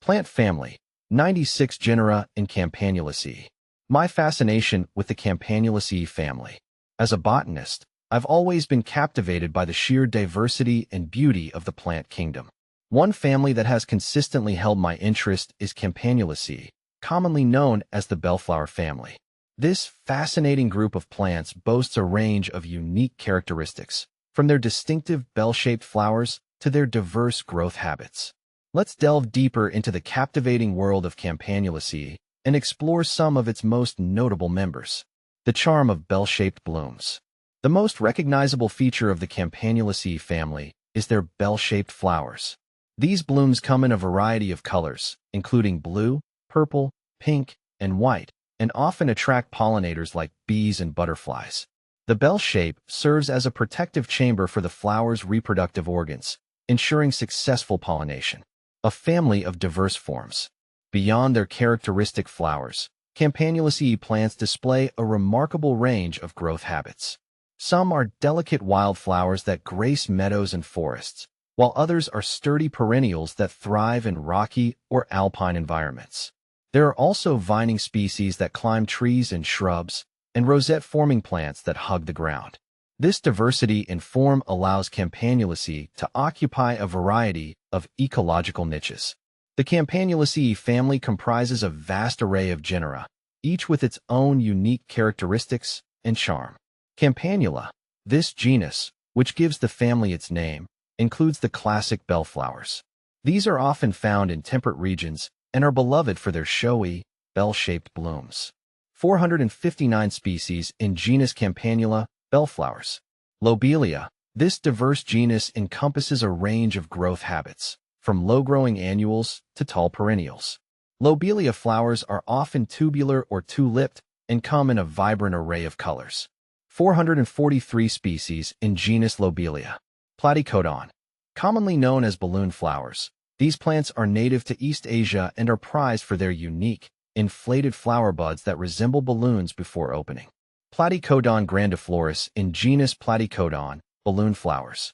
Plant family, 96 genera in Campanulaceae. My fascination with the Campanulaceae family. As a botanist, I've always been captivated by the sheer diversity and beauty of the plant kingdom. One family that has consistently held my interest is Campanulaceae, commonly known as the bellflower family. This fascinating group of plants boasts a range of unique characteristics, from their distinctive bell-shaped flowers to their diverse growth habits. Let's delve deeper into the captivating world of Campanulaceae and explore some of its most notable members. The charm of bell-shaped blooms. The most recognizable feature of the Campanulaceae family is their bell-shaped flowers. These blooms come in a variety of colors, including blue, purple, pink, and white, and often attract pollinators like bees and butterflies. The bell shape serves as a protective chamber for the flower's reproductive organs, ensuring successful pollination. A family of diverse forms. Beyond their characteristic flowers, Campanulaceae plants display a remarkable range of growth habits. Some are delicate wildflowers that grace meadows and forests, while others are sturdy perennials that thrive in rocky or alpine environments. There are also vining species that climb trees and shrubs, and rosette-forming plants that hug the ground. This diversity in form allows Campanulaceae to occupy a variety of ecological niches. The Campanulaceae family comprises a vast array of genera, each with its own unique characteristics and charm. Campanula, this genus, which gives the family its name, includes the classic bellflowers. These are often found in temperate regions and are beloved for their showy, bell-shaped blooms. 459 species in genus Campanula, bellflowers. Lobelia, this diverse genus encompasses a range of growth habits, from low-growing annuals to tall perennials. Lobelia flowers are often tubular or two-lipped and come in a vibrant array of colors. 443 species in genus Lobelia. Platycodon, commonly known as balloon flowers. These plants are native to East Asia and are prized for their unique, inflated flower buds that resemble balloons before opening. Platycodon grandiflorus in genus Platycodon, balloon flowers.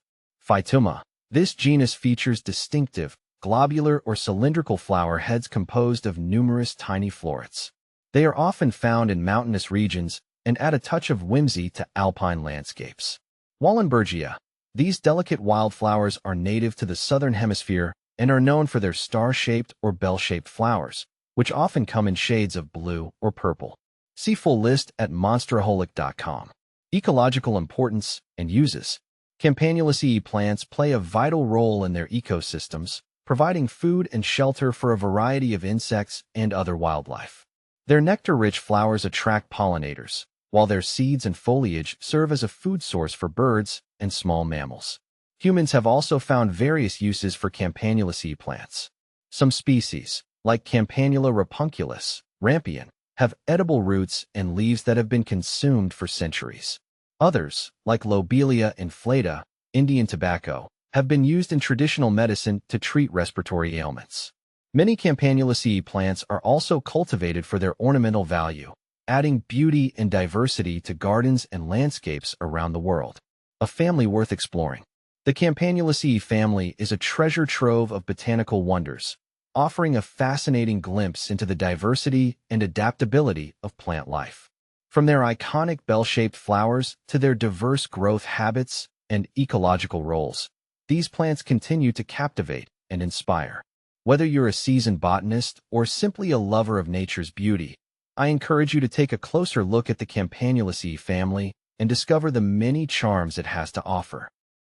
Phytuma. This genus features distinctive, globular or cylindrical flower heads composed of numerous tiny florets. They are often found in mountainous regions and add a touch of whimsy to alpine landscapes. Wallenbergia. These delicate wildflowers are native to the southern hemisphere and are known for their star-shaped or bell-shaped flowers, which often come in shades of blue or purple. See full list at monsteraholic.com. Ecological importance and uses. Campanulaceae plants play a vital role in their ecosystems, providing food and shelter for a variety of insects and other wildlife. Their nectar-rich flowers attract pollinators, while their seeds and foliage serve as a food source for birds and small mammals. Humans have also found various uses for Campanulaceae plants. Some species, like Campanula rapunculus, rampion, have edible roots and leaves that have been consumed for centuries. Others, like Lobelia inflata, Indian tobacco, have been used in traditional medicine to treat respiratory ailments. Many Campanulaceae plants are also cultivated for their ornamental value, adding beauty and diversity to gardens and landscapes around the world. A family worth exploring. The Campanulaceae family is a treasure trove of botanical wonders, offering a fascinating glimpse into the diversity and adaptability of plant life. From their iconic bell-shaped flowers to their diverse growth habits and ecological roles, these plants continue to captivate and inspire. Whether you're a seasoned botanist or simply a lover of nature's beauty, I encourage you to take a closer look at the Campanulaceae family and discover the many charms it has to offer.